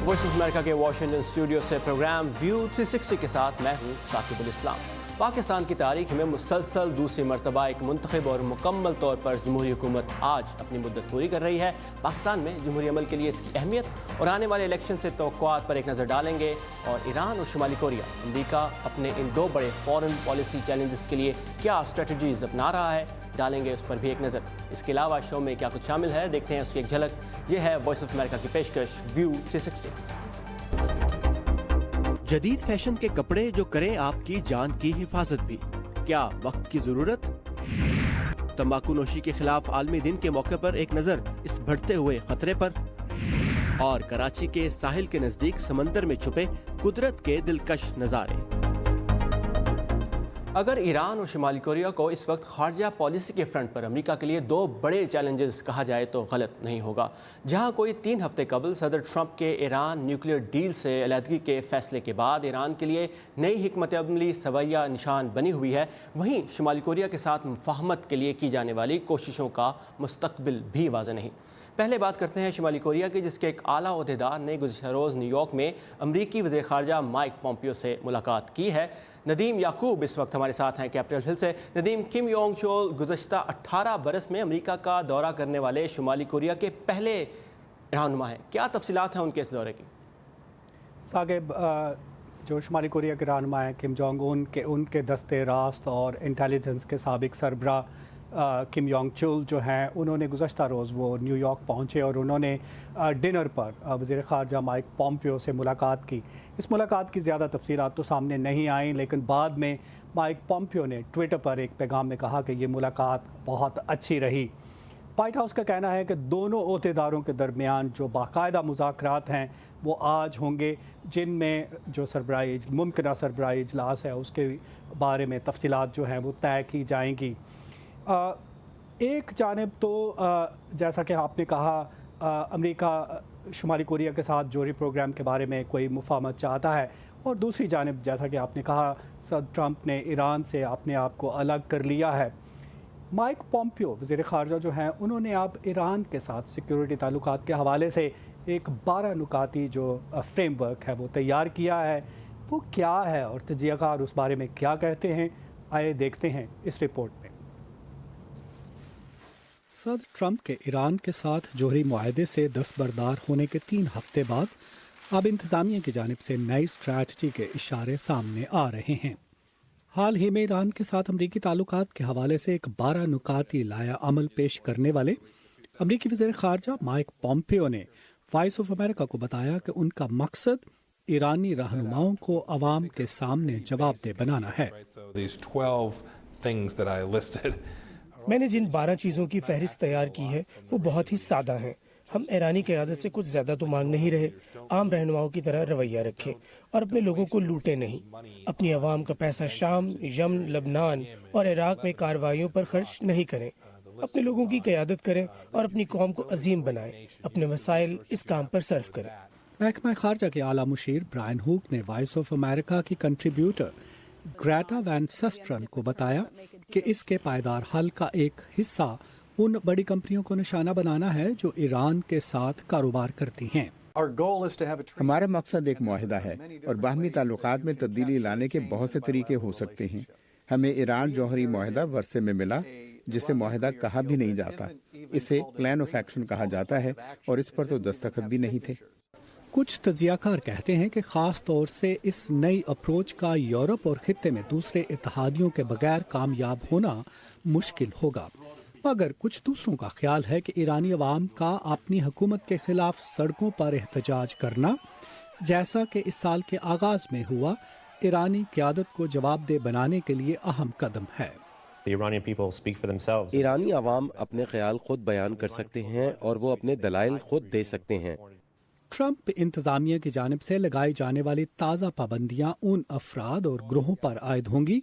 Voice of America के Washington studio से programme view 360 के साथ मैं हूं साकिबुल इस्लाम। पाकिस्तान की तारीख में मुसलसल दूसरी मरतबा एक मुंतखब और मुकम्मल तौर पर जमहूरी हुकूमत आज अपनी मुद्दत पूरी कर रही है। पाकिस्तान में जमहूरी अमल के लिए इसकी अहमियत और आने वाले इलेक्शन से तवक्कुआत पर एक नज़र डालेंगे और ईरान और शुमाली कोरिया अमरीका अपने इन दो बड़े फॉरेन पॉलिसी चैलेंजेस के लिए क्या स्ट्रेटजीज अपना रहा है, डालेंगे उस पर भी एक नज़र। इसके अलावा शो में क्या कुछ शामिल है, देखते हैं उसकी एक झलक। ये है वॉइस ऑफ अमेरिका की पेशकश व्यू 360। जदीद फैशन के कपड़े जो करें आपकी जान की हिफाजत भी, क्या वक्त की जरूरत? तंबाकू नोशी के खिलाफ आलमी दिन के मौके पर एक नजर इस बढ़ते हुए खतरे पर, और कराची के साहिल के नजदीक समंदर में छुपे कुदरत के दिलकश नजारे। अगर ईरान और शुमाली कोरिया को इस वक्त खारजा पॉलिसी के फ्रंट पर अमेरिका के लिए दो बड़े चैलेंजेस कहा जाए तो गलत नहीं होगा। जहां कोई 3 हफ्ते कबल सदर ट्रंप के ईरान न्यूक्लियर डील से अलहदगी के फैसले के बाद ईरान के लिए नई हिकमत अमली सवैया निशान बनी हुई है, वहीं शुमाली कोरिया के साथ मुफाहमत के लिए की जाने वाली कोशिशों का मुस्तकबिल भी वाज़ेह नहीं। पहले बात करते हैं शुमाली कोरिया की, जिसके एक आला ओहदेदार ने गुज़श्ता रोज़ न्यूयॉर्क में अमरीकी वज़ीर ख़ारजा माइक पॉम्पियो से मुलाकात की है। नदीम याकूब इस वक्त हमारे साथ हैं कैपिटल हिल से। नदीम, किम योंग चोल गुज़श्ता 18 बरस में अमरीका का दौरा करने वाले शुमाली कोरिया के पहले रहनुमा हैं, क्या तफसीलात हैं उनके इस दौरे की? साकिब, जो शुमाली कोरिया के रहनुमा हैं किम जोंग उनके दस्ते रास्त और इंटेलिजेंस के साबिक सरबरा किम योंग चुल जो हैं, उन्होंने गुज़श्ता रोज़ वो न्यूयॉर्क पहुँचे और उन्होंने डिनर पर वज़ीर ख़ारजा माइक पॉम्पियो से मुलाकात की। इस मुलाकात की ज़्यादा तफसीलात तो सामने नहीं आईं, लेकिन बाद में माइक पॉम्पियो ने ट्विटर पर एक पैगाम में कहा कि ये मुलाकात बहुत अच्छी रही। वाइट हाउस का कहना है कि दोनों ओहदेदारों के दरमियान जो बाकायदा मुज़ाकरात हैं वो आज होंगे, जिनमें जो मुमकिन सरबराही इजलास है उसके बारे में तफसीलात जो हैं वो तय की जाएंगी। एक जानिब तो जैसा कि आपने कहा, अमेरिका शुमाली कोरिया के साथ जोरी प्रोग्राम के बारे में कोई मुफाहमत चाहता है, और दूसरी जानिब जैसा कि आपने कहा सदर ट्रंप ने ईरान से अपने आप को अलग कर लिया है। माइक पॉम्पियो वज़ीर ख़ारजा जो हैं, उन्होंने अब ईरान के साथ सिक्योरिटी ताल्लुकात के हवाले से एक 12 नुकाती जो फ्रेमवर्क है वो तैयार किया है। वो क्या है और तजियाकार उस बारे में क्या कहते हैं, आइए देखते हैं इस रिपोर्ट में। सदर ट्रंप के ईरान के साथ जोहरी मुआहदे से दस्तबरदार होने के 3 हफ्ते बाद अब इंतज़ामिया की जानिब से नई स्ट्रैटेजी के इशारे सामने आ रहे हैं। हाल ही में ईरान के साथ अमरीकी ताल्लुकात के हवाले से एक 12 नुकाती लाया अमल पेश करने वाले अमरीकी वज़ीर ख़ारजा माइक पॉम्पियो ने वॉइस ऑफ अमेरिका को बताया कि उनका मकसद ईरानी रहनुमाओं को अवाम के सामने जवाबदेह बनाना है। मैंने जिन 12 चीज़ों की फहरिस्त तैयार की है वो बहुत ही सादा है। हम ईरानी क़यादत से कुछ ज़्यादा तो मांग नहीं रहे। आम रहनुमाओं की तरह रवैया रखें और अपने लोगों को लूटें नहीं। अपनी आवाम का पैसा शाम, यमन, लबनान और इराक में कार्रवाइयों पर खर्च नहीं करें। अपने लोगों की क़यादत करें और अपनी कौम को अजीम बनाएं। अपने वसाइल इस काम पर सर्फ करें। महकमा ख़ारजा के आला मुशीर ब्रायन हुक ने वॉइस ऑफ अमेरिका की कंट्रीब्यूटर ग्रेटा वैन सस्ट्रन को बताया कि इसके पायदार हल का एक हिस्सा उन बड़ी कंपनियों को निशाना बनाना है जो ईरान के साथ कारोबार करती हैं। हमारा मकसद एक मुआहिदा है और बाहमी ताल्लुकात में तब्दीली लाने के बहुत से तरीके हो सकते हैं। हमें ईरान जौहरी मुआहिदा वर्षे में मिला, जिसे मुआहिदा कहा भी नहीं जाता। इसे प्लान ऑफ एक्शन कहा जाता है और इस पर तो दस्तखत भी नहीं थे। कुछ तजियाकार कहते हैं कि ख़ास तौर से इस नई अप्रोच का यूरोप और खित्ते में दूसरे इत्तेहादियों के बगैर कामयाब होना मुश्किल होगा, मगर कुछ दूसरों का ख्याल है कि ईरानी अवाम का अपनी हुकूमत के खिलाफ सड़कों पर एहतजाज करना, जैसा कि इस साल के आगाज में हुआ, ईरानी क़यादत को जवाबदेह बनाने के लिए अहम कदम है। ईरानी अवाम अपने ख्याल खुद बयान कर सकते हैं और वो अपने दलाइल खुद दे सकते हैं। ट्रंप इंतजामिया की जानिब से लगाई जाने वाली ताज़ा पाबंदियां उन अफराद और ग्रोहों पर आयद होंगी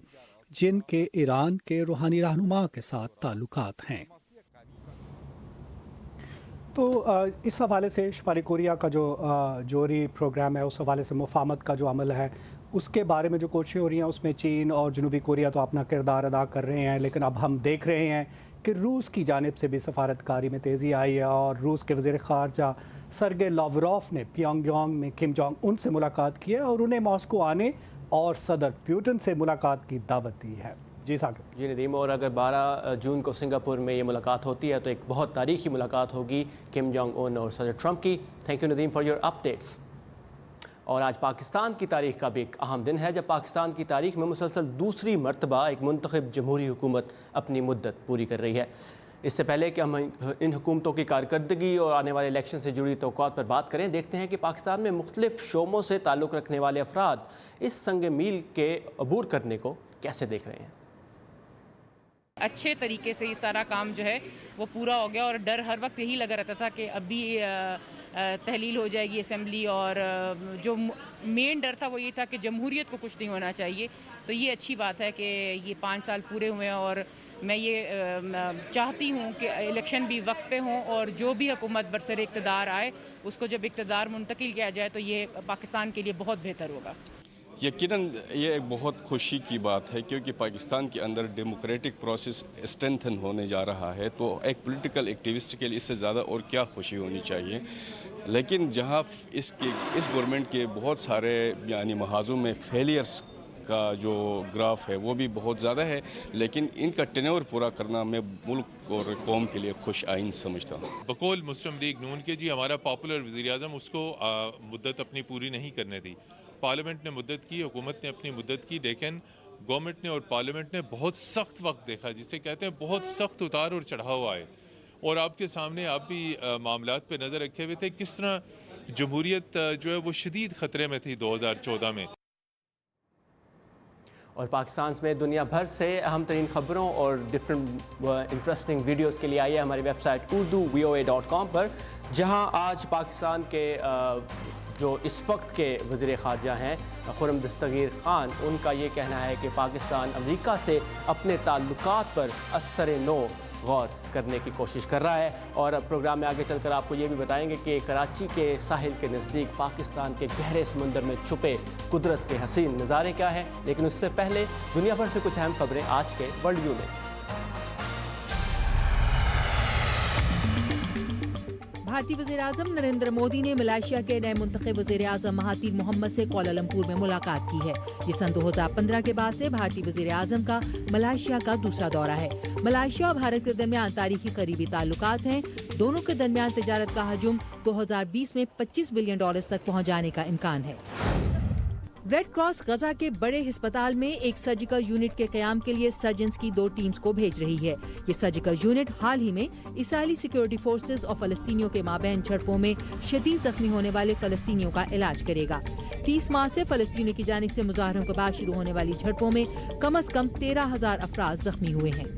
जिनके ईरान के रूहानी रहनुमा के साथ ताल्लुकात हैं। तो इस हवाले से शुमाली कोरिया का जो जोहरी प्रोग्राम है, उस हवाले से मुफाहमत का जो अमल है, उसके बारे में जो कोशिशें हो रही हैं, उसमें चीन और जनूबी कोरिया तो अपना किरदार अदा कर रहे हैं, लेकिन अब हम देख रहे हैं कि रूस की जानिब से भी सफारतकारी में तेज़ी आई है और रूस के वज़ीर ख़ारजा सरगे लावरोफ ने प्योंगयांग में किम जोंग उन से मुलाकात की है और उन्हें मॉस्को आने और सदर प्यूटन से मुलाकात की दावत दी है। जी साकिब। जी नदीम, और अगर 12 जून को सिंगापुर में ये मुलाकात होती है तो एक बहुत तारीखी मुलाकात होगी किम जोंग उन और सदर ट्रंप की। Thank you Nadeem for your updates. और आज पाकिस्तान की तारीख का भी एक अहम दिन है, जब पाकिस्तान की तारीख में मुसलसल दूसरी मरतबा एक मुंतखब जमहूरी हुकूमत अपनी मुद्दत पूरी कर रही है। इससे पहले कि हम इन हुकूमतों की कारकर्दगी और आने वाले इलेक्शन से जुड़ी तवक्कुआत पर बात करें, देखते हैं कि पाकिस्तान में मुख्तलिफ शोबों से ताल्लुक़ रखने वाले अफराद इस संग मील के अबूर करने को कैसे देख रहे हैं। अच्छे तरीके से ये सारा काम जो है वो पूरा हो गया, और डर हर वक्त यही लगा रहता था कि अभी तहलील हो जाएगी असेंबली, और जो मेन डर था वो ये था कि जमहूरियत को कुछ नहीं होना चाहिए। तो ये अच्छी बात है कि ये 5 साल पूरे हुए हैं, और मैं ये चाहती हूँ कि इलेक्शन भी वक्त पे हों, और जो भी हुकूमत बरसर इक़्तिदार आए उसको जब इक़्तिदार मुंतकिल किया जाए तो ये पाकिस्तान के लिए बहुत बेहतर होगा। यकीनन ये एक बहुत खुशी की बात है, क्योंकि पाकिस्तान के अंदर डेमोक्रेटिक प्रोसेस स्ट्रेंथन होने जा रहा है, तो एक पॉलिटिकल एक्टिविस्ट के लिए इससे ज़्यादा और क्या खुशी होनी चाहिए। लेकिन जहाँ इस गवर्नमेंट के बहुत सारे यानी महाजों में फेलियर्स का जो ग्राफ है वो भी बहुत ज़्यादा है, लेकिन इनका टेन्योर पूरा करना मैं मुल्क और कौम के लिए खुश आइन समझता हूँ। बकौल मुस्लिम लीग नून के जी हमारा पॉपुलर वज़ीर-ए-आज़म उसको मुद्दत अपनी पूरी नहीं करने दी। पार्लियामेंट ने मुद्दत की, हुकूमत ने अपनी मुद्दत की, लेकिन गवर्नमेंट ने और पार्लियामेंट ने बहुत सख्त वक्त देखा, जिसे कहते हैं बहुत सख्त उतार और चढ़ाव आए। और आपके सामने आप भी मामलात पे नज़र रखे हुए थे किस तरह जमहूरियत जो है वो शदीद ख़तरे में थी 2014 में। और पाकिस्तान में दुनिया भर से अहम तरीन ख़बरों और डिफरेंट इंटरेस्टिंग वीडियोज़ के लिए आइए हमारी वेबसाइट urduvoa.com पर, जहां आज पाकिस्तान के जो इस वक्त के वज़ीर ख़ारजा हैं खुर्रम दस्तगीर ख़ान, उनका ये कहना है कि पाकिस्तान अमेरिका से अपने ताल्लुकात पर असर नो गौर करने की कोशिश कर रहा है। और अब प्रोग्राम में आगे चलकर आपको ये भी बताएंगे कि कराची के साहिल के नज़दीक पाकिस्तान के गहरे समंदर में छुपे कुदरत के हसीन नज़ारे क्या हैं। लेकिन उससे पहले दुनिया भर से कुछ अहम खबरें आज के वर्ल्ड व्यू में। भारतीय वज़ीर-ए-आज़म नरेंद्र मोदी ने मलेशिया के नए मुंतखब वज़ीर-ए-आज़म महातिर मोहम्मद से कुआलालंपुर में मुलाकात की है। ये सन 2015 के बाद से भारतीय वज़ीर-ए-आज़म का मलेशिया का दूसरा दौरा है। मलेशिया और भारत के दरमियान तारीखी करीबी ताल्लुकात हैं। दोनों के दरमियान तिजारत का हजम 2020 में $25 बिलियन तक पहुँच जाने का इम्कान है। रेड क्रॉस गजा के बड़े अस्पताल में एक सर्जिकल यूनिट के क़याम के लिए सर्जन्स की 2 टीम्स को भेज रही है। ये सर्जिकल यूनिट हाल ही में इसराइली सिक्योरिटी फोर्सेस और फलस्तीनियों के माबैन झड़पों में शदीद जख्मी होने वाले फलस्तीनियों का इलाज करेगा। 30 मार्च से फलस्तीनियों की जानिब से मुजाहरों के बाद शुरू होने वाली झड़पों में कम से कम 13,000 अफराद जख्मी हुए हैं।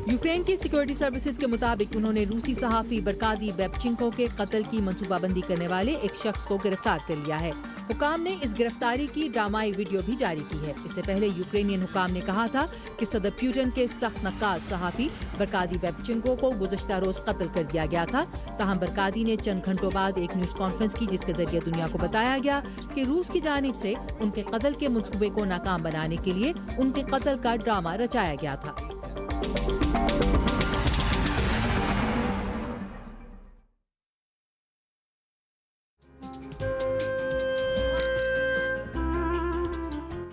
यूक्रेन की सिक्योरिटी सर्विसेज के मुताबिक उन्होंने रूसी सहाफ़ी बरकादी बेबचिंको के कत्ल की मंसूबाबंदी करने वाले एक शख्स को गिरफ्तार कर लिया है। हुकाम ने इस गिरफ्तारी की ड्रामाई वीडियो भी जारी की है। इससे पहले यूक्रेनियन हुकाम ने कहा था कि सदर प्यूटन के सख्त नक्काद सहाफ़ी बरकादी बेबचिंको को गुज़श्ता रोज कत्ल कर दिया गया था। ताहम बरकादी ने चंद घंटों बाद एक न्यूज़ कॉन्फ्रेंस की, जिसके जरिए दुनिया को बताया गया कि रूस की जानिब से उनके कत्ल के मंसूबे को नाकाम बनाने के लिए उनके कत्ल का ड्रामा रचाया गया था।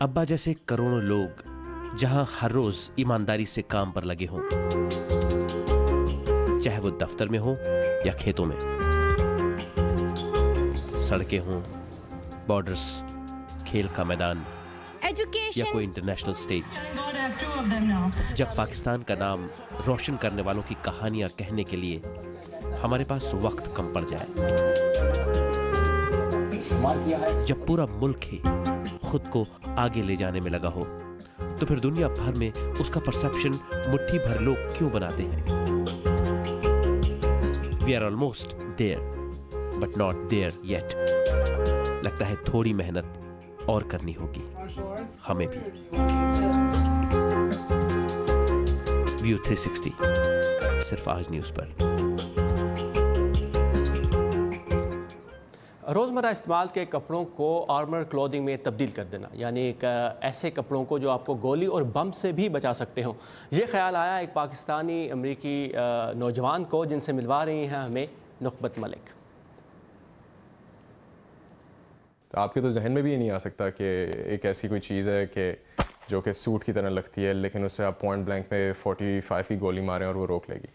अब्बा जैसे करोड़ों लोग जहां हर रोज ईमानदारी से काम पर लगे हों, चाहे वो दफ्तर में हो या खेतों में, सड़कें हों, बॉर्डर्स, खेल का मैदान या कोई इंटरनेशनल स्टेज, जब पाकिस्तान का नाम रोशन करने वालों की कहानियां कहने के लिए हमारे पास वक्त कम पड़ जाए, जब पूरा मुल्क ही खुद को आगे ले जाने में लगा हो, तो फिर दुनिया भर में उसका परसेप्शन मुट्ठी भर लोग क्यों बनाते हैं। We are almost there, but not there yet. लगता है थोड़ी मेहनत और करनी होगी हमें भी। व्यू 360 सिर्फ आज न्यूज़ पर। रोज़मर्रा इस्तेमाल के कपड़ों को आर्मर क्लोथिंग में तब्दील कर देना, यानी एक ऐसे कपड़ों को जो आपको गोली और बम से भी बचा सकते हों। ये ख्याल आया एक पाकिस्तानी अमरीकी नौजवान को, जिनसे मिलवा रही हैं हमें नुकबत मलिक। آپ کے تو ذہن میں بھی نہیں آ سکتا کہ ایک ایسی کوئی چیز ہے کہ جو کہ سوٹ کی طرح لگتی ہے لیکن اس سے آپ پوائنٹ بلینک پہ 45 کی گولی ماریں اور وہ روک لے گی.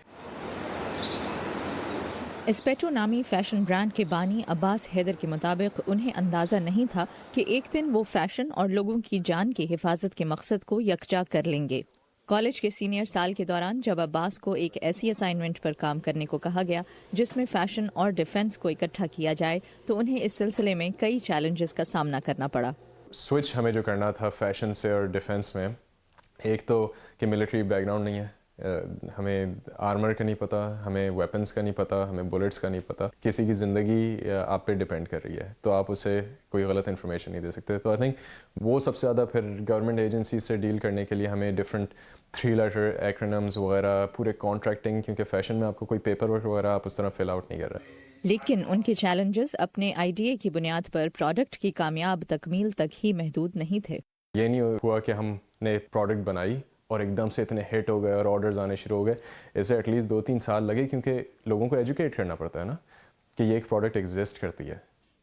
اسپیٹو نامی فیشن برانڈ کے بانی عباس حیدر کے مطابق انہیں اندازہ نہیں تھا کہ ایک دن وہ فیشن اور لوگوں کی جان کی حفاظت کے مقصد کو یکجا کر لیں گے. کالج کے سینئر سال کے دوران جب عباس کو ایک ایسی اسائنمنٹ پر کام کرنے کو کہا گیا جس میں فیشن اور ڈیفنس کو اکٹھا کیا جائے تو انہیں اس سلسلے میں کئی چیلنجز کا سامنا کرنا پڑا. سوئچ ہمیں جو کرنا تھا فیشن سے اور ڈیفنس میں، ایک تو کہ ملٹری بیک گراؤنڈ نہیں ہے، ہمیں آرمر کا نہیں پتہ، ہمیں ویپنس کا نہیں پتہ، ہمیں بلٹس کا نہیں پتہ. کسی کی زندگی آپ پہ ڈپینڈ کر رہی ہے تو آپ اسے کوئی غلط انفارمیشن نہیں دے سکتے. تو آئی تھنک وہ سب سے زیادہ پھر گورنمنٹ ایجنسی سے ڈیل کرنے کے لیے ہمیں ڈفرینٹ 3 لیٹر ایکرونمز وغیرہ، پورے کانٹریکٹنگ، کیونکہ فیشن میں آپ کو کوئی پیپر ورک وغیرہ آپ اس طرح فل آؤٹ نہیں کر رہے. لیکن ان کے چیلنجز اپنے آئیڈیا کی بنیاد پر پروڈکٹ کی کامیاب تکمیل تک ہی محدود نہیں تھے. یہ نہیں ہوا کہ ہم نے پروڈکٹ بنائی اور ایک دم سے اتنے ہٹ ہو گئے اور آرڈرز آنے شروع ہو گئے. اسے ایٹ لیسٹ 2-3 سال لگے کیونکہ لوگوں کو ایجوکیٹ کرنا پڑتا ہے نا کہ یہ ایک پروڈکٹ ایگزسٹ کرتی ہے.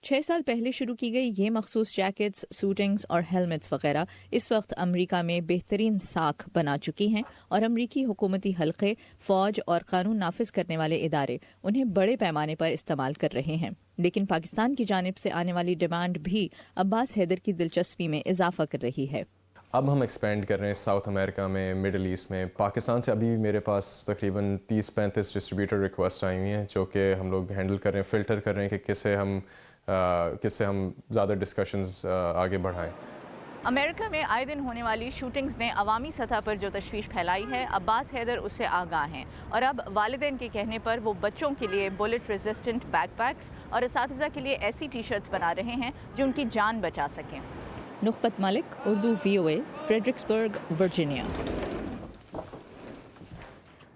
6 سال پہلے شروع کی گئی یہ مخصوص جیکٹس، سوٹنگز اور ہیلمٹس وغیرہ اس وقت امریکہ میں بہترین ساکھ بنا چکی ہیں اور امریکی حکومتی حلقے، فوج اور قانون نافذ کرنے والے ادارے انہیں بڑے پیمانے پر استعمال کر رہے ہیں. لیکن پاکستان کی جانب سے آنے والی ڈیمانڈ بھی عباس حیدر کی دلچسپی میں اضافہ کر رہی ہے. اب ہم ایکسپینڈ کر رہے ہیں ساؤتھ امریکہ میں، مڈل ایسٹ میں. پاکستان سے ابھی میرے پاس تقریباً 30-35 ڈسٹریبیوٹر ریکویسٹ آئی ہوئی ہیں جو کہ ہم لوگ ہینڈل کر رہے ہیں، فلٹر کر رہے ہیں کہ کس سے ہم زیادہ ڈسکشنز آگے بڑھائیں. امریکہ میں آئے دن ہونے والی شوٹنگز نے عوامی سطح پر جو تشویش پھیلائی ہے، عباس حیدر اس سے آگاہ ہیں اور اب والدین کے کہنے پر وہ بچوں کے لیے بلٹ ریزسٹنٹ بیک پیکس اور اساتذہ کے لیے ایسی ٹی شرٹس بنا رہے ہیں جو ان کی جان بچا سکیں. نخبت ملک، اردو VOA، فریڈرکسبرگ، ورجینیا.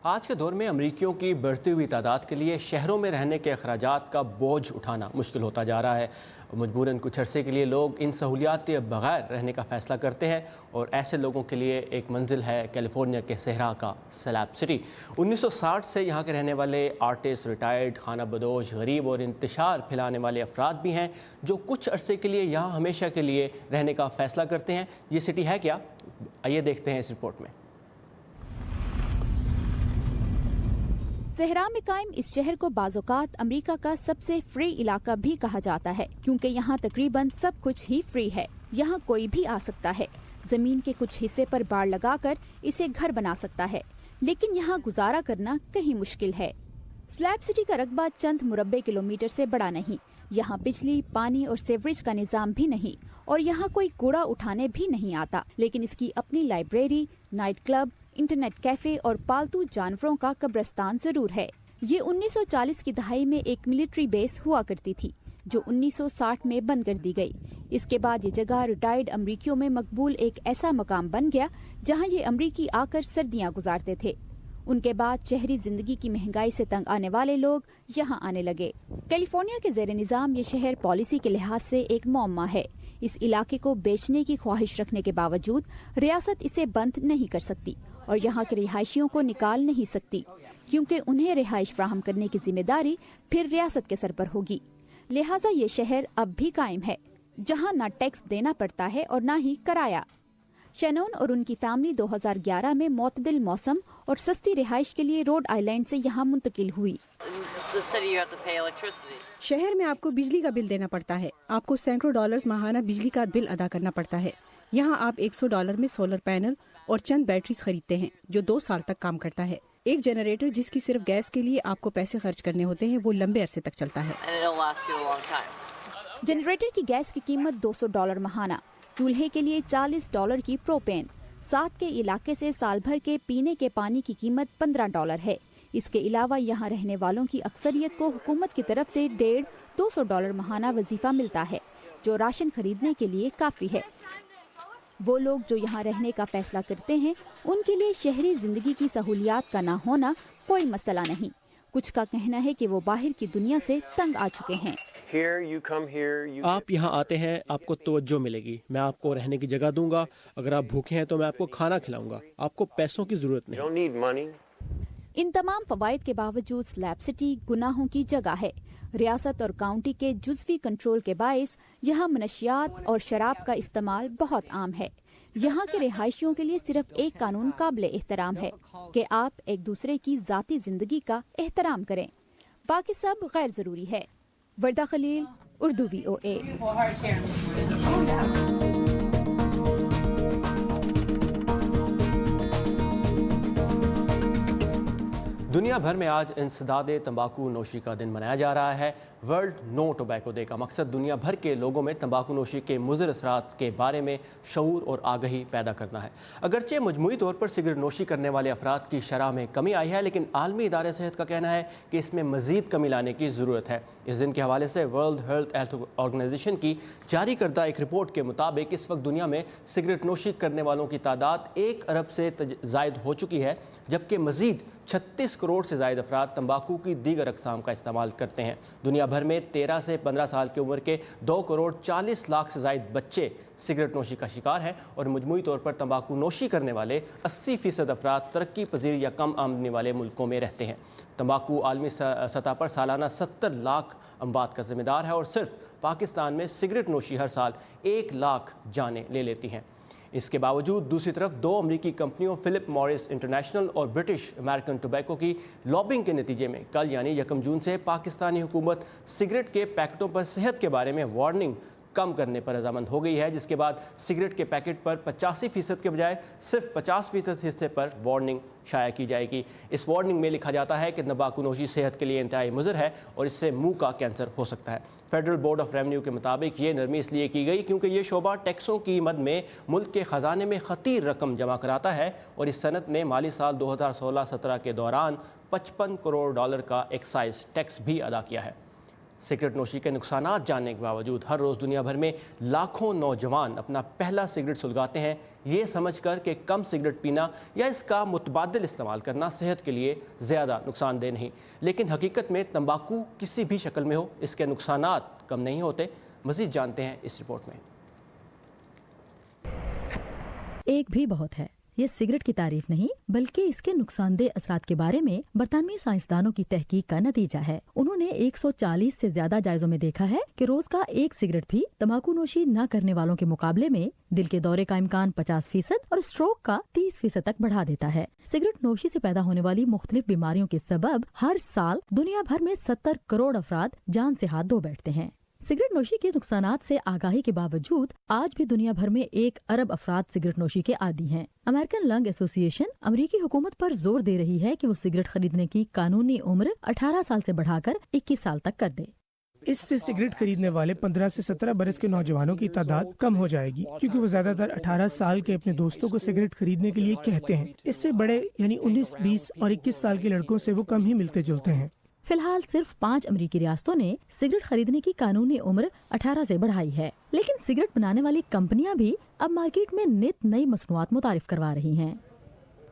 آج کے دور میں امریکیوں کی بڑھتی ہوئی تعداد کے لیے شہروں میں رہنے کے اخراجات کا بوجھ اٹھانا مشکل ہوتا جا رہا ہے. مجبوراً کچھ عرصے کے لیے لوگ ان سہولیات کے بغیر رہنے کا فیصلہ کرتے ہیں اور ایسے لوگوں کے لیے ایک منزل ہے کیلیفورنیا کے صحرا کا سلیب سٹی. 1960 سے یہاں کے رہنے والے آرٹسٹ، ریٹائرڈ، خانہ بدوش، غریب اور انتشار پھیلانے والے افراد بھی ہیں جو کچھ عرصے کے لیے یہاں ہمیشہ کے لیے رہنے کا فیصلہ کرتے ہیں. یہ سٹی ہے کیا؟ آئیے دیکھتے ہیں اس رپورٹ میں. صحرا میں قائم اس شہر کو بعض اوقات امریکہ کا سب سے فری علاقہ بھی کہا جاتا ہے کیونکہ یہاں تقریباً سب کچھ ہی فری ہے. یہاں کوئی بھی آ سکتا ہے، زمین کے کچھ حصے پر باڑ لگا کر اسے گھر بنا سکتا ہے، لیکن یہاں گزارا کرنا کہیں مشکل ہے. سلیب سٹی کا رقبہ چند مربع کلومیٹر سے بڑا نہیں. یہاں بجلی، پانی اور سیوریج کا نظام بھی نہیں اور یہاں کوئی کوڑا اٹھانے بھی نہیں آتا. لیکن اس کی اپنی library, night club, internet cafe اور پالتو جانوروں کا قبرستان ضرور ہے. یہ 1940 کی دہائی میں ایک ملٹری بیس ہوا کرتی تھی جو 1960 میں بند کر دی گئی. اس کے بعد یہ جگہ ریٹائرڈ امریکیوں میں مقبول ایک ایسا مقام بن گیا جہاں یہ امریکی آ کر سردیاں گزارتے تھے. ان کے بعد شہری زندگی کی مہنگائی سے تنگ آنے والے لوگ یہاں آنے لگے. کیلیفورنیا کے زیر نظام یہ شہر پالیسی کے لحاظ سے ایک معمہ ہے. اس علاقے کو بیچنے کی خواہش رکھنے کے باوجود ریاست اسے بند نہیں کر سکتی اور یہاں کے رہائشیوں کو نکال نہیں سکتی کیونکہ انہیں رہائش فراہم کرنے کی ذمہ داری پھر ریاست کے سر پر ہوگی. لہٰذا یہ شہر اب بھی قائم ہے جہاں نہ ٹیکس دینا پڑتا ہے اور نہ ہی کرایہ. شینون اور ان کی فیملی 2011 میں معتدل موسم اور سستی رہائش کے لیے روڈ آئی لینڈ سے یہاں منتقل ہوئی. شہر میں آپ کو بجلی کا بل دینا پڑتا ہے. آپ کو سینکڑوں ڈالرز ماہانہ بجلی کا بل ادا کرنا پڑتا ہے. یہاں آپ $100 میں سولر پینل اور چند بیٹریز خریدتے ہیں جو 2 سال تک کام کرتا ہے. ایک جنریٹر جس کی صرف گیس کے لیے آپ کو پیسے خرچ کرنے ہوتے ہیں وہ لمبے عرصے تک چلتا ہے. جنریٹر کی گیس کی قیمت $200 ماہانہ، چولہے کے لیے $40 کی پروپین. ساتھ کے علاقے سے سال بھر کے پینے کے پانی کی قیمت $15 ہے. اس کے علاوہ یہاں رہنے والوں کی اکثریت کو حکومت کی طرف سے $150-200 ماہانہ وظیفہ ملتا ہے جو راشن خریدنے کے لیے کافی ہے. وہ لوگ جو یہاں رہنے کا فیصلہ کرتے ہیں ان کے لیے شہری زندگی کی سہولیات کا نہ ہونا کوئی مسئلہ نہیں. کچھ کا کہنا ہے کہ وہ باہر کی دنیا سے تنگ آ چکے ہیں. آپ یہاں آتے ہیں، آپ کو توجہ ملے گی، میں آپ کو رہنے کی جگہ دوں گا. اگر آپ بھوکے ہیں تو میں آپ کو کھانا کھلاؤں گا. آپ کو پیسوں کی ضرورت نہیں. इन तमाम फवाइद के बावजूद स्लैब सिटी गुनाहों की जगह है। रियासत और काउंटी के जुज़वी कंट्रोल के बायस यहाँ मनशियात और शराब का इस्तेमाल बहुत आम है। यहाँ के रिहायशियों के लिए सिर्फ एक कानून काबिल एहतराम है कि आप एक दूसरे की ज़ाती ज़िंदगी का एहतराम करें, बाकी सब गैर ज़रूरी है। वर्दा खलील, उर्दू VOA। दुनिया भर में आज इंसदाद तंबाकू नोशी का दिन मनाया जा रहा है। वर्ल्ड नो टोबैको डे का मकसद दुनिया भर के लोगों में तंबाकू नोशी के मुज़र असरात के बारे में शऊर और आगाही पैदा करना है। अगरचे मजमूई तौर पर सिगरेट नोशी करने वाले अफराद की शरह में कमी आई है, लेकिन आलमी इदारे सेहत का कहना है कि इसमें मज़ीद कमी लाने की ज़रूरत है। इस दिन के हवाले से वर्ल्ड हेल्थ ऑर्गेनाइजेशन की जारी करदा एक रिपोर्ट के मुताबिक इस वक्त दुनिया में सिगरेट नोशी करने वालों की तादाद 1 अरब से ज़ायद हो चुकी है, जबकि मज़ीद 36 करोड़ से ज़ायद अफराद तंबाकू की दीगर अक़साम का इस्तेमाल करते हैं। दुनिया भर में 13 से 15 साल की उम्र के 2 करोड़ 40 लाख से ज़ायद बच्चे सिगरेट नोशी का शिकार हैं और मजमूई तौर पर तंबाकू नोशी करने वाले 80% अफराद तरक्की पजीर या कम आमदनी वाले मुल्कों में रहते हैं। तंबाकू आलमी सतह पर सालाना 70 लाख अमवात का ज़िम्मेदार है और सिर्फ पाकिस्तान में सिगरेट नोशी हर साल 1 लाख जानें ले लेती हैं। इसके बावजूद दूसरी तरफ 2 अमरीकी कंपनियों फिलिप मॉरिस इंटरनेशनल और ब्रिटिश अमेरिकन टोबैको की लॉबिंग के नतीजे में कल यानी 1 जून से पाकिस्तानी हुकूमत सिगरेट के पैकेटों पर सेहत के बारे में वार्निंग कम करने पर रजामंद हो गई है, जिसके बाद सिगरेट के पैकेट पर 85% के बजाय सिर्फ 50% हिस्से पर वार्निंग शाया की जाएगी। इस वार्निंग में लिखा जाता है कि तंबाकू नोशी सेहत के लिए इंतहाई मुज़र है और इससे मुंह का कैंसर हो सकता है। फेडरल बोर्ड ऑफ रेवेन्यू के मुताबिक ये नरमी इसलिए की गई क्योंकि ये शोबा टैक्सों की मद में मुल्क के ख़जाने में खतीर रकम जमा कराता है और इस सनत ने माली साल 2016-17 के दौरान $55 करोड़ का एक्साइज टैक्स भी अदा किया है। सिगरेट नोशी के नुकसानात जानने के बावजूद हर रोज़ दुनिया भर में लाखों नौजवान अपना पहला सिगरेट सुलगाते हैं, ये समझकर कि कम सिगरेट पीना या इसका मुतबादिल इस्तेमाल करना सेहत के लिए ज़्यादा नुकसानदेह नहीं। लेकिन हकीकत में तंबाकू किसी भी शक्ल में हो, इसके नुकसानात कम नहीं होते। मज़ीद जानते हैं इस रिपोर्ट में। एक भी बहुत है। ये सिगरेट की तारीफ नहीं बल्कि इसके नुकसानदेह असरात के बारे में बरतानवी साइंसदानों की तहकीक का नतीजा है। उन्होंने 140 से ज्यादा जायजों में देखा है कि रोज का एक सिगरेट भी तंबाकू नोशी न करने वालों के मुकाबले में दिल के दौरे का इम्कान 50% और स्ट्रोक का 30% तक बढ़ा देता है। सिगरेट नोशी से पैदा होने वाली मुख्तलिफ बीमारियों के सबब हर साल दुनिया भर में 70 करोड़ अफराद जान से हाथ धो बैठते हैं। सिगरेट नोशी के नुकसानात से आगाही के बावजूद आज भी दुनिया भर में 1 अरब अफराद सिगरेट नोशी के आदी हैं। अमेरिकन लंग एसोसिएशन अमेरिकी हुकूमत पर जोर दे रही है कि वो सिगरेट खरीदने की कानूनी उम्र 18 साल से बढ़ाकर 21 साल तक कर दे। इससे सिगरेट खरीदने वाले 15 से 17 बरस के नौजवानों की तादाद कम हो जाएगी, क्योंकि वो ज्यादातर 18 साल के अपने दोस्तों को सिगरेट खरीदने के लिए कहते हैं। इससे बड़े यानी 19, 20 और 21 साल के लड़कों से वो कम ही मिलते जुलते हैं। फिलहाल सिर्फ 5 अमेरिकी रियासतों ने सिगरेट खरीदने की कानूनी उम्र 18 से बढ़ाई है, लेकिन सिगरेट बनाने वाली कंपनियां भी अब मार्केट में नित नई मसनूआत मुतारिफ करवा रही हैं।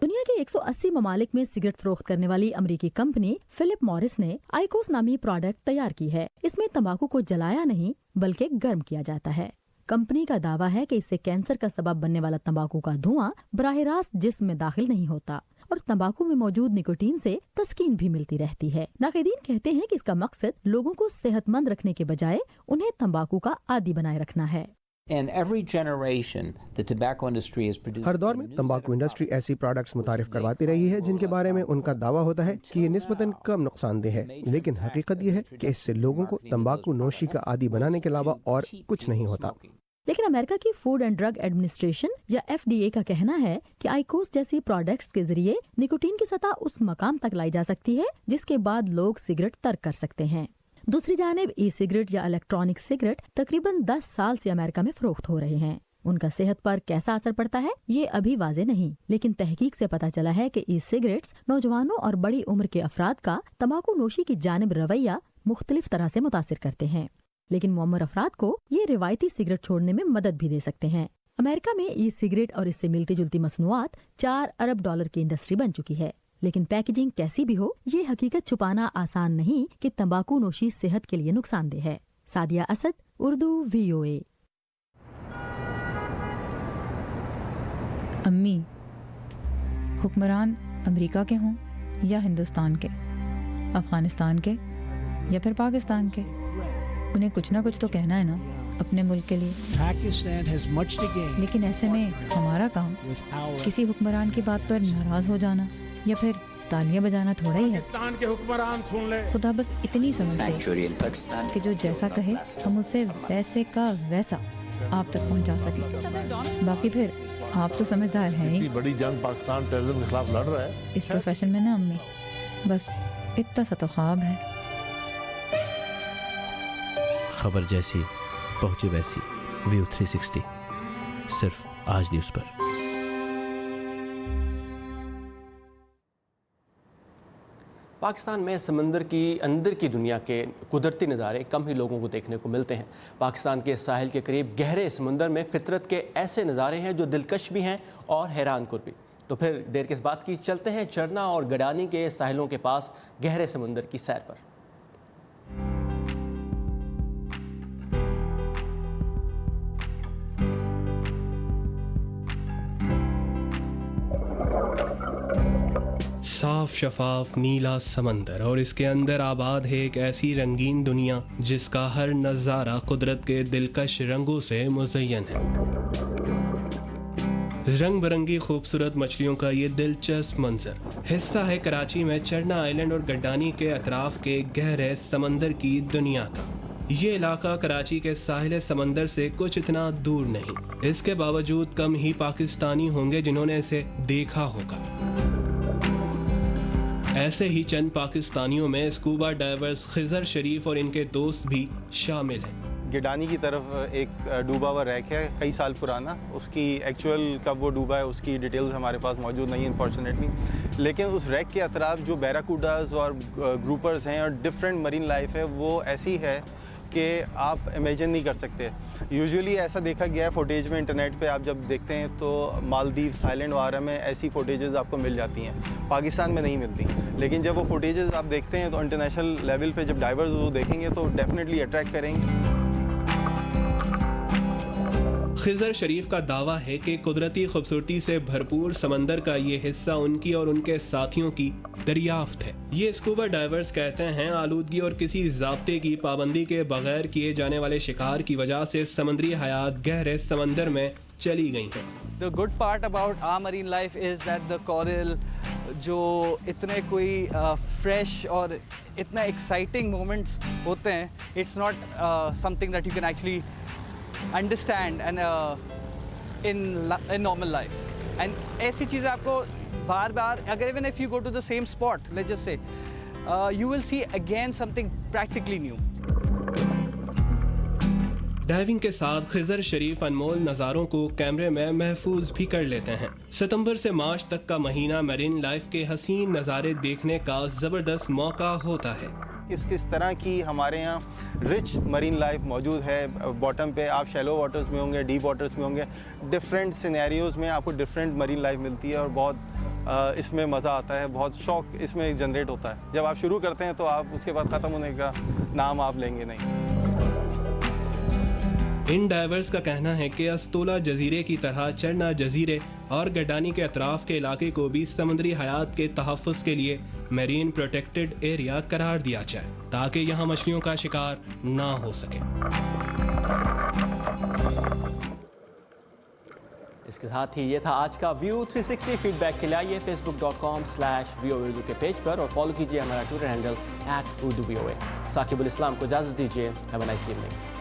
दुनिया के 180 ममालिक में सिगरेट फरोख्त करने वाली अमेरिकी कंपनी फिलिप मॉरिस ने आइकोस नामी प्रोडक्ट तैयार की है। इसमें तंबाकू को जलाया नहीं बल्कि गर्म किया जाता है। कंपनी का दावा है कि इससे कैंसर का सबब बनने वाला तंबाकू का धुआं बराह रास्त जिस्म में दाखिल नहीं होता और तंबाकू में मौजूद निकोटीन से तस्कीन भी मिलती रहती है। नाक़िदीन कहते हैं कि इसका मकसद लोगों को सेहतमंद रखने के बजाय उन्हें तंबाकू का आदी बनाए रखना है। हर दौर में तंबाकू इंडस्ट्री ऐसी प्रोडक्ट्स मुतारिफ करवाती रही है जिनके बारे में उनका दावा होता है कि ये निस्बतन कम नुकसानदेह है, लेकिन हकीकत ये है कि इससे लोगों को तंबाकू नोशी का आदी बनाने के अलावा और कुछ नहीं होता। लेकिन अमेरिका की फूड एंड ड्रग एडमिनिस्ट्रेशन या FDA का कहना है कि आइकोस जैसी प्रोडक्ट्स के जरिए निकोटीन की सतह उस मकाम तक लाई जा सकती है जिसके बाद लोग सिगरेट तर्क कर सकते हैं। दूसरी जानिब ई सिगरेट या इलेक्ट्रॉनिक सिगरेट तकरीबन 10 साल से अमेरिका में फरोख्त हो रहे हैं। उनका सेहत पर कैसा असर पड़ता है ये अभी वाजे नहीं, लेकिन तहकीक से पता चला है कि ई सिगरेट्स नौजवानों और बड़ी उम्र के अफराद का तंबाकू नोशी की जानिब रवैया मुख्तलिफ तरह से मुतासिर करते हैं, लेकिन मुअम्मर अफराद को ये रिवायती सिगरेट छोड़ने में मदद भी दे सकते हैं। अमेरिका में ई सिगरेट और इससे मिलती जुलती मसनूआत $4 अरब की इंडस्ट्री बन चुकी है। लेकिन पैकेजिंग कैसी भी हो, ये हकीकत छुपाना आसान नहीं कि तंबाकू नोशी सेहत के लिए नुकसानदेह है। सादिया असद, उर्दू VOA। अम्मी, हुक्मरान अमेरिका के हों یا ہندوستان کے، افغانستان کے یا پھر پاکستان کے، انہیں کچھ نہ کچھ تو کہنا ہے نا اپنے ملک کے لیے۔ لیکن ایسے میں ہمارا کام کسی حکمران کی بات پر ناراض ہو جانا یا پھر تالیاں بجانا تھوڑا ہی ہے۔ خدا بس اتنی سمجھ دے کہ جو جیسا کہے ہم اسے ویسے کا ویسا آپ تک پہنچا سکیں۔ باقی پھر آپ تو سمجھدار ہیں ہی، بڑی جنگ پاکستان ٹیررزم کے خلاف لڑ رہا ہے اس پروفیشن میں نا امی، بس اتنا سا تو خواب ہے۔ خبر جیسی پہنچی ویسی، ویو 360 صرف آج نیوز پر۔ پاکستان میں سمندر کی اندر کی دنیا کے قدرتی نظارے کم ہی لوگوں کو دیکھنے کو ملتے ہیں۔ پاکستان کے ساحل کے قریب گہرے سمندر میں فطرت کے ایسے نظارے ہیں جو دلکش بھی ہیں اور حیران کن بھی۔ تو پھر دیر کس بات کی، چلتے ہیں چرنا اور گڈانی کے ساحلوں کے پاس گہرے سمندر کی سیر پر۔ صاف شفاف نیلا سمندر اور اس کے اندر آباد ہے ایک ایسی رنگین دنیا جس کا ہر نظارہ قدرت کے دلکش رنگوں سے مزین ہے۔ رنگ برنگی خوبصورت مچھلیوں کا یہ دلچسپ منظر حصہ ہے کراچی میں چرنا آئلینڈ اور گڈانی کے اطراف کے گہرے سمندر کی دنیا کا۔ یہ علاقہ کراچی کے ساحل سمندر سے کچھ اتنا دور نہیں، اس کے باوجود کم ہی پاکستانی ہوں گے جنہوں نے اسے دیکھا ہوگا۔ ایسے ہی چند پاکستانیوں میں اسکوبا ڈائیورز خضر شریف اور ان کے دوست بھی شامل ہیں۔ گڈانی کی طرف ایک ڈوبا ہوا ریک ہے کئی سال پرانا، اس کی ایکچوئل کب وہ ڈوبا ہے اس کی ڈیٹیلز ہمارے پاس موجود نہیں انفارچونیٹلی، لیکن اس ریک کے اطراف جو بیراکوڈاز اور گروپرز ہیں اور ڈفرینٹ مرین لائف ہے وہ ایسی ہے کہ آپ امیجن نہیں کر سکتے۔ یوزولی ایسا دیکھا گیا ہے فوٹیج میں، انٹرنیٹ پہ آپ جب دیکھتے ہیں تو مالدیوز، تھائیلینڈ وغیرہ میں ایسی فوٹیجز آپ کو مل جاتی ہیں، پاکستان میں نہیں ملتی۔ لیکن جب وہ فوٹیجز آپ دیکھتے ہیں تو انٹرنیشنل لیول پہ جب ڈائیورز وہ دیکھیں گے تو ڈیفینیٹلی اٹریکٹ کریں گے۔ خضر شریف کا دعویٰ ہے کہ قدرتی خوبصورتی سے بھرپور سمندر کا یہ حصہ ان کی اور ان کے ساتھیوں کی دریافت ہے۔ یہ اسکوبا ڈائیورز کہتے ہیں آلودگی اور کسی ضابطے کی پابندی کے بغیر کیے جانے والے شکار کی وجہ سے سمندری حیات گہرے سمندر میں چلی گئی ہیں۔ The good part about our marine life is that the coral جو اتنے کوئی فریش اور اتنا ایکسائٹنگ مومنٹس ہوتے ہیں، it's not something that you can actually understand and in normal life. And ایسی چیزیں آپ کو بار بار اگر even if you go to the same spot, let's just say, you will see again something practically new. Diving کے ساتھ خضر شریف انمول نظاروں کو کیمرے میں محفوظ بھی کر لیتے ہیں۔ ستمبر سے مارچ تک کا مہینہ میرین لائف کے حسین نظارے دیکھنے کا زبردست موقع ہوتا ہے۔ کس طرح کی ہمارے یہاں رچ مرین لائف موجود ہے، باٹم پہ آپ شیلو واٹرز میں ہوں گے، ڈیپ واٹرز میں ہوں گے، ڈفرینٹ سینیریوز میں آپ کو ڈفرینٹ مرین لائف ملتی ہے اور بہت اس میں مزہ آتا ہے، بہت شوق اس میں جنریٹ ہوتا ہے۔ جب آپ شروع کرتے ہیں تو آپ اس کے بعد ختم ہونے کا نام آپ لیں گے نہیں۔ ان ڈائیورز کا کہنا ہے کہ استولا جزیرے کی طرح چرنا جزیرے اور گڈانی کے اطراف کے علاقے کو بھی سمندری حیات کے تحفظ کے لیے میرین پروٹیکٹڈ ایریا قرار دیا جائے تاکہ یہاں مچھلیوں کا شکار نہ ہو سکے۔ اس کے ساتھ ہی یہ تھا آج کا ویو 360۔ فیڈ بیک کے لیے آئیے facebook.com/view اردو کے پیج پر اور فالو کیجیے ہمارا ٹویٹر ہینڈل @urduvoa۔ ثاقب الاسلام کو اجازت دیجیے، ہیو اے نائس ایوننگ۔